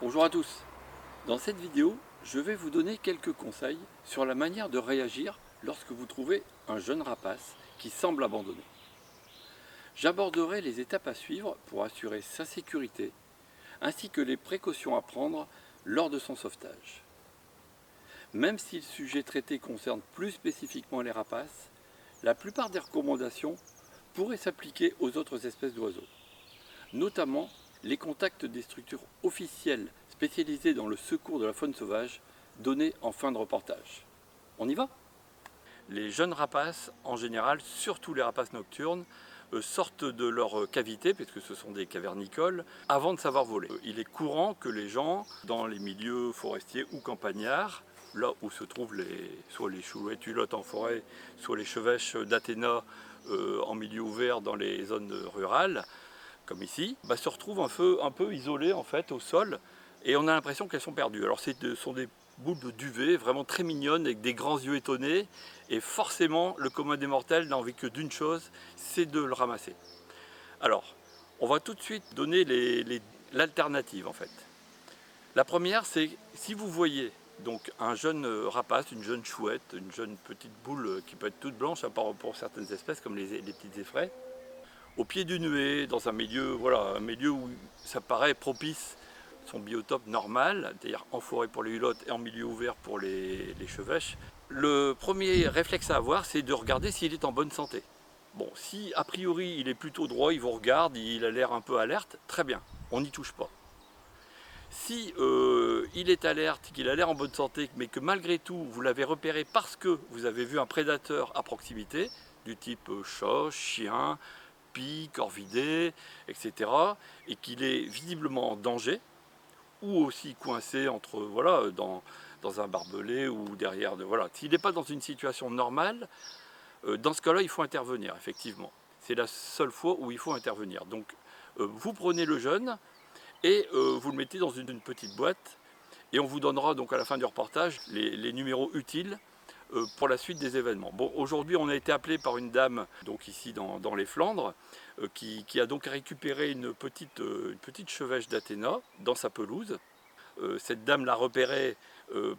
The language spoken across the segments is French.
Bonjour à tous. Dans cette vidéo, je vais vous donner quelques conseils sur la manière de réagir lorsque vous trouvez un jeune rapace qui semble abandonné. J'aborderai les étapes à suivre pour assurer sa sécurité, ainsi que les précautions à prendre lors de son sauvetage. Même si le sujet traité concerne plus spécifiquement les rapaces, la plupart des recommandations pourraient s'appliquer aux autres espèces d'oiseaux, notamment les contacts des structures officielles spécialisées dans le secours de la faune sauvage donnés en fin de reportage. On y va? Les jeunes rapaces, en général, surtout les rapaces nocturnes, sortent de leur cavité, puisque ce sont des cavernicoles, avant de savoir voler. Il est courant que les gens, dans les milieux forestiers ou campagnards, là où se trouvent soit les chouettes hulottes en forêt, soit les chevêches d'Athéna en milieu ouvert dans les zones rurales, comme ici, se retrouvent un peu isolées en fait au sol, et on a l'impression qu'elles sont perdues. Alors ce sont des boules de duvet vraiment très mignonnes avec des grands yeux étonnés, et forcément le commun des mortels n'a envie que d'une chose, c'est de le ramasser. Alors on va tout de suite donner l'alternative en fait. La première, c'est si vous voyez donc un jeune rapace, une jeune chouette, une jeune petite boule qui peut être toute blanche, à part pour certaines espèces comme les petites effraies, au pied d'une haie, dans un milieu, voilà, un milieu où ça paraît propice, son biotope normal, c'est-à-dire en forêt pour les hulottes et en milieu ouvert pour les chevêches. Le premier réflexe à avoir, c'est de regarder s'il est en bonne santé. Bon, si a priori il est plutôt droit, il vous regarde, il a l'air un peu alerte, très bien, on n'y touche pas. Si il est alerte, qu'il a l'air en bonne santé, mais que malgré tout vous l'avez repéré parce que vous avez vu un prédateur à proximité, du type chat, chien, pie, corvidé, etc., et qu'il est visiblement en danger, ou aussi coincé entre, voilà, dans un barbelé ou derrière, voilà. S'il n'est pas dans une situation normale, dans ce cas-là, il faut intervenir, effectivement. C'est la seule fois où il faut intervenir. Donc, vous prenez le jeune et vous le mettez dans une petite boîte, et on vous donnera donc à la fin du reportage les numéros utiles pour la suite des événements. Bon, aujourd'hui, on a été appelé par une dame, donc ici dans les Flandres, qui a donc récupéré une petite chevêche d'Athéna dans sa pelouse. Cette dame l'a repérée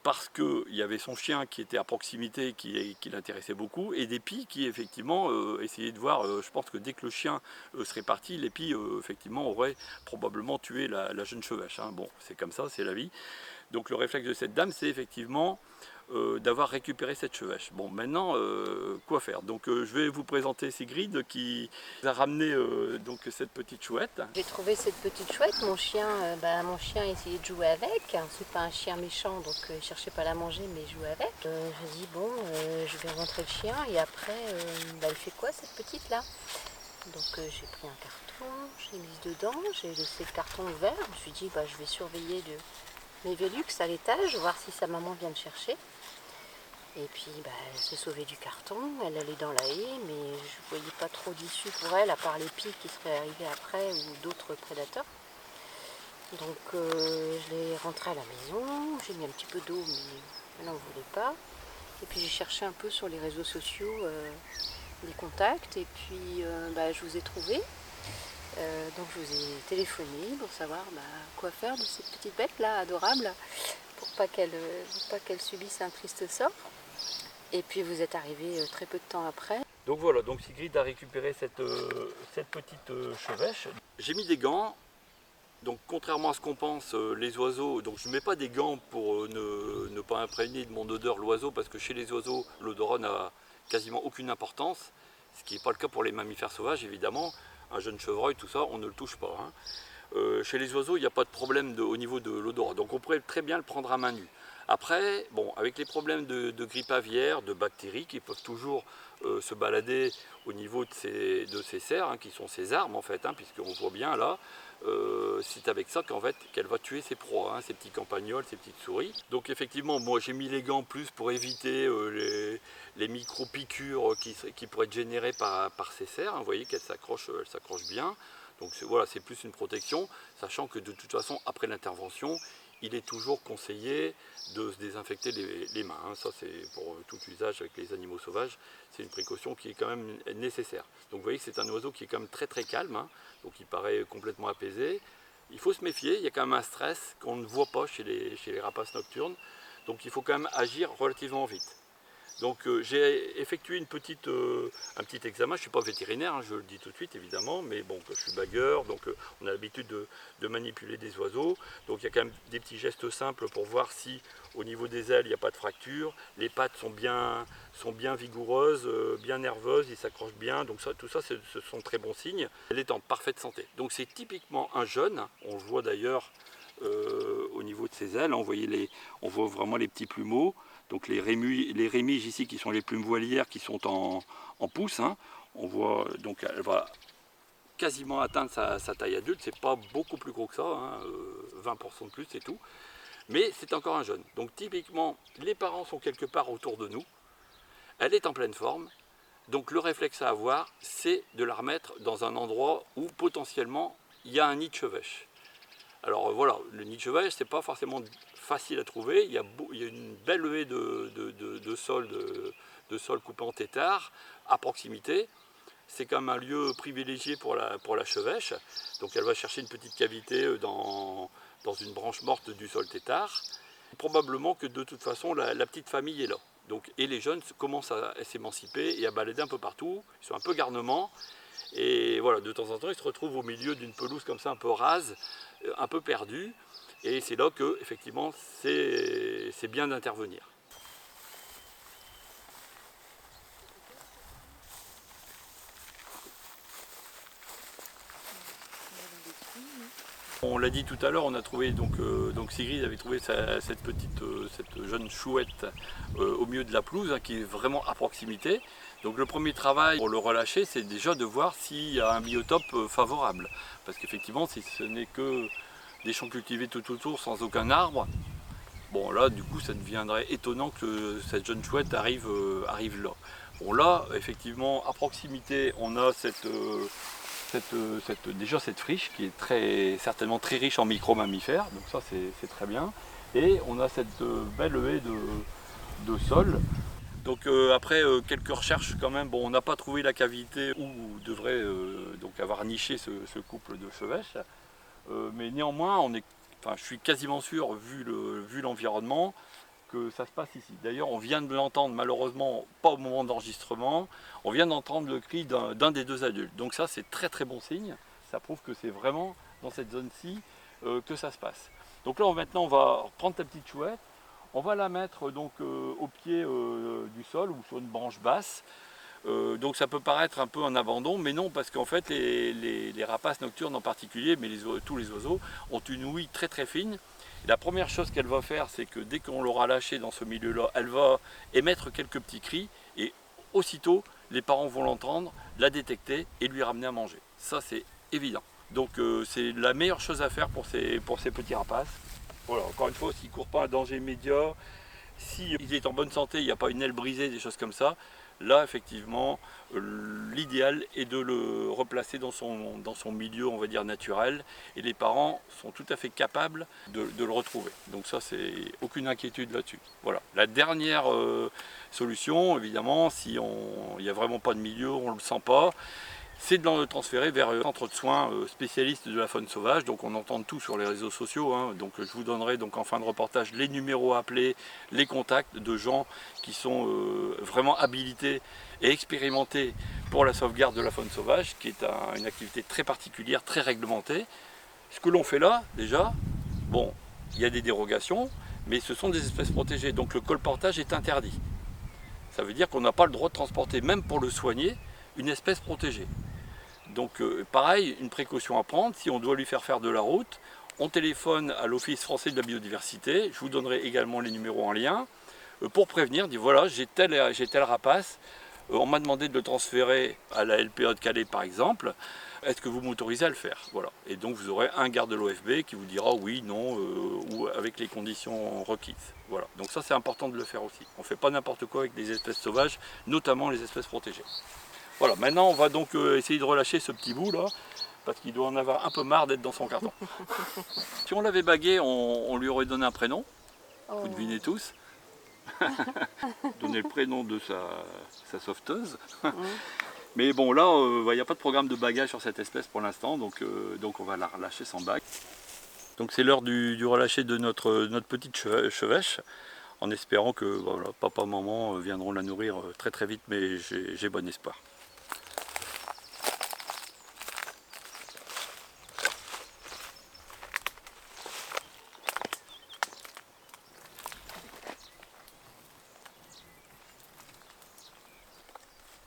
parce qu'il y avait son chien qui était à proximité, qui l'intéressait beaucoup, et des pies qui effectivement essayaient de voir, je pense que dès que le chien serait parti, les pies effectivement auraient probablement tué la jeune chevêche. Hein. Bon, c'est comme ça, c'est la vie. Donc le réflexe de cette dame, c'est effectivement d'avoir récupéré cette chevêche. Bon, maintenant, quoi faire? Donc je vais vous présenter Sigrid qui a ramené donc cette petite chouette. J'ai trouvé cette petite chouette, mon chien essayait de jouer avec. C'est pas un chien méchant, donc il cherchait pas à la manger, mais il jouait avec. Je dis bon, je vais rentrer le chien et après, elle fait quoi cette petite là? Donc j'ai pris un carton, j'ai mis dedans, j'ai laissé le carton ouvert. Je me suis dit je vais surveiller mes Velux à l'étage, voir si sa maman vient de chercher. Et puis elle se sauvait du carton, elle allait dans la haie, mais je ne voyais pas trop d'issue pour elle, à part les pies qui seraient arrivées après ou d'autres prédateurs. Donc je l'ai rentrée à la maison, j'ai mis un petit peu d'eau, mais elle n'en voulait pas. Et puis j'ai cherché un peu sur les réseaux sociaux des contacts, et puis je vous ai trouvé. Donc je vous ai téléphoné pour savoir quoi faire de cette petite bête là, adorable, pour pas qu'elle subisse un triste sort. Et puis vous êtes arrivé très peu de temps après. Donc voilà, donc Sigrid a récupéré cette petite chevêche. J'ai mis des gants. Donc contrairement à ce qu'on pense, les oiseaux, donc je ne mets pas des gants pour ne pas imprégner de mon odeur l'oiseau, parce que chez les oiseaux, l'odorat n'a quasiment aucune importance, ce qui n'est pas le cas pour les mammifères sauvages évidemment. Un jeune chevreuil, tout ça, on ne le touche pas. Hein. Chez les oiseaux, il n'y a pas de problème au niveau de l'odorat, donc on pourrait très bien le prendre à main nue. Après, bon, avec les problèmes de grippe aviaire, de bactéries qui peuvent toujours se balader au niveau de ces cerfs, hein, qui sont ses armes en fait, hein, puisqu'on voit bien là, c'est avec ça qu'elle va tuer ses proies, hein, ses petits campagnols, ses petites souris. Donc effectivement, moi j'ai mis les gants plus pour éviter les micro-piqûres qui pourraient être générées par ces cerfs, hein, vous voyez qu'elles s'accrochent bien. Donc voilà, c'est plus une protection, sachant que de toute façon, après l'intervention, il est toujours conseillé de se désinfecter les mains. Hein. Ça, c'est pour tout usage avec les animaux sauvages, c'est une précaution qui est quand même nécessaire. Donc vous voyez que c'est un oiseau qui est quand même très très calme, hein. Donc il paraît complètement apaisé. il faut se méfier, il y a quand même un stress qu'on ne voit pas chez les rapaces nocturnes, donc il faut quand même agir relativement vite. Donc j'ai effectué un petit examen, je ne suis pas vétérinaire, hein, je le dis tout de suite évidemment, mais bon, je suis bagueur, donc on a l'habitude de manipuler des oiseaux, donc il y a quand même des petits gestes simples pour voir si au niveau des ailes il n'y a pas de fracture, les pattes sont bien vigoureuses, bien nerveuses, ils s'accrochent bien, donc ça, tout ça ce sont très bons signes. Elle est en parfaite santé. Donc c'est typiquement un jeune, on le voit d'ailleurs au niveau de ses ailes, on voit vraiment les petits plumeaux. Donc les rémiges ici qui sont les plumes voilières qui sont en pouce, hein. On voit donc elle va quasiment atteindre sa taille adulte, c'est pas beaucoup plus gros que ça, hein, 20% de plus c'est tout, mais c'est encore un jeune. Donc typiquement les parents sont quelque part autour de nous, elle est en pleine forme, donc le réflexe à avoir c'est de la remettre dans un endroit où potentiellement il y a un nid de chevêche. Alors voilà, le nid de chevêche, c'est pas forcément facile à trouver. Il y a une belle haie de sol coupé en tétard à proximité. C'est quand même un lieu privilégié pour la chevêche. Donc elle va chercher une petite cavité dans une branche morte du sol tétard. Probablement que de toute façon, la petite famille est là. Donc, et les jeunes commencent à s'émanciper et à balader un peu partout. Ils sont un peu garnements. Et voilà, de temps en temps, ils se retrouvent au milieu d'une pelouse comme ça, un peu rase, un peu perdue. Et c'est là que, effectivement, c'est bien d'intervenir. On l'a dit tout à l'heure, on a trouvé donc Sigrid avait trouvé cette jeune chouette au milieu de la pelouse, hein, qui est vraiment à proximité. Donc le premier travail pour le relâcher, c'est déjà de voir s'il y a un biotope favorable. Parce qu'effectivement, si ce n'est que des champs cultivés tout autour sans aucun arbre, bon là du coup ça deviendrait étonnant que cette jeune chouette arrive là. Bon là, effectivement, à proximité, on a déjà cette friche qui est certainement très riche en micro-mammifères, donc ça c'est très bien. Et on a cette belle haie de sol. Donc après quelques recherches quand même, bon, on n'a pas trouvé la cavité où devrait donc avoir niché ce couple de chevêches. Mais néanmoins, je suis quasiment sûr, vu l'environnement, que ça se passe ici. D'ailleurs, on vient de l'entendre, malheureusement, pas au moment d'enregistrement, on vient d'entendre le cri d'un des deux adultes. Donc ça, c'est très très bon signe. Ça prouve que c'est vraiment dans cette zone-ci que ça se passe. Donc là, maintenant, on va prendre ta petite chouette, on va la mettre donc au pied du sol ou sur une branche basse. Donc ça peut paraître un peu en abandon, mais non, parce qu'en fait les rapaces nocturnes en particulier, mais tous les oiseaux, ont une ouïe très très fine. Et la première chose qu'elle va faire, c'est que dès qu'on l'aura lâchée dans ce milieu-là, elle va émettre quelques petits cris, et aussitôt les parents vont l'entendre, la détecter et lui ramener à manger. Ça c'est évident. Donc c'est la meilleure chose à faire pour ces petits rapaces. Voilà, encore une fois, s'il ne court pas un danger immédiat, s'il est en bonne santé, il n'y a pas une aile brisée, des choses comme ça, là effectivement l'idéal est de le replacer dans son milieu, on va dire, naturel, et les parents sont tout à fait capables de le retrouver. Donc ça, c'est aucune inquiétude là-dessus. Voilà. La dernière solution, évidemment, si il n'y a vraiment pas de milieu, on ne le sent pas, c'est de le transférer vers un centre de soins spécialiste de la faune sauvage. Donc on entend tout sur les réseaux sociaux, hein. Donc je vous donnerai donc en fin de reportage les numéros à appeler, les contacts de gens qui sont vraiment habilités et expérimentés pour la sauvegarde de la faune sauvage, qui est une activité très particulière, très réglementée. Ce que l'on fait là, déjà, bon, il y a des dérogations, mais ce sont des espèces protégées, donc le colportage est interdit. Ça veut dire qu'on n'a pas le droit de transporter, même pour le soigner, une espèce protégée. Donc pareil, une précaution à prendre, si on doit lui faire de la route, on téléphone à l'Office français de la biodiversité, je vous donnerai également les numéros en lien, pour prévenir, dire voilà, j'ai tel rapace, on m'a demandé de le transférer à la LPA de Calais par exemple, est-ce que vous m'autorisez à le faire? Voilà. Et donc vous aurez un garde de l'OFB qui vous dira oui, non, ou avec les conditions requises. Voilà. Donc ça c'est important de le faire aussi. On ne fait pas n'importe quoi avec des espèces sauvages, notamment les espèces protégées. Voilà, maintenant on va donc essayer de relâcher ce petit bout là, parce qu'il doit en avoir un peu marre d'être dans son carton. Si on l'avait bagué, on lui aurait donné un prénom, vous devinez tous. Donner le prénom de sa sauveteuse. Mais bon là, il n'y a pas de programme de bagage sur cette espèce pour l'instant, donc on va la relâcher sans bague. Donc c'est l'heure du relâcher de notre petite chevêche, en espérant que voilà, papa et maman viendront la nourrir très très vite, mais j'ai bon espoir.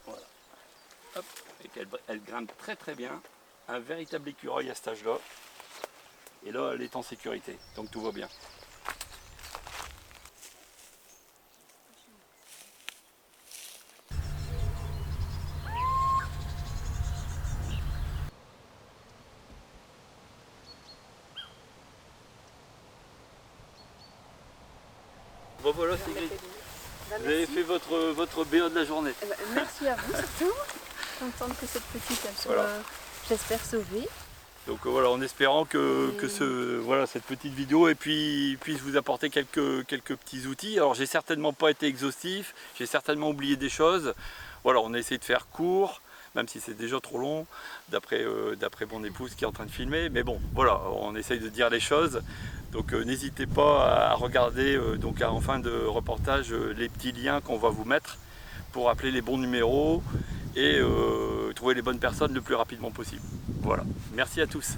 Voilà. Hop. Et elle grimpe très très bien, un véritable écureuil à cet âge-là. Et là, elle est en sécurité, donc tout va bien. Bon voilà, Sigrid, vous avez fait votre BO de la journée. Eh ben, merci à vous surtout. Contente que cette petite elle soit, Voilà. j'espère, sauvée. Donc voilà, en espérant que voilà, cette petite vidéo puisse vous apporter quelques petits outils. Alors j'ai certainement pas été exhaustif, j'ai certainement oublié des choses. Voilà, on a essayé de faire court, même si c'est déjà trop long, d'après mon épouse qui est en train de filmer. Mais bon, voilà, on essaye de dire les choses. Donc n'hésitez pas à regarder donc en fin de reportage les petits liens qu'on va vous mettre pour appeler les bons numéros et trouver les bonnes personnes le plus rapidement possible. Voilà, merci à tous.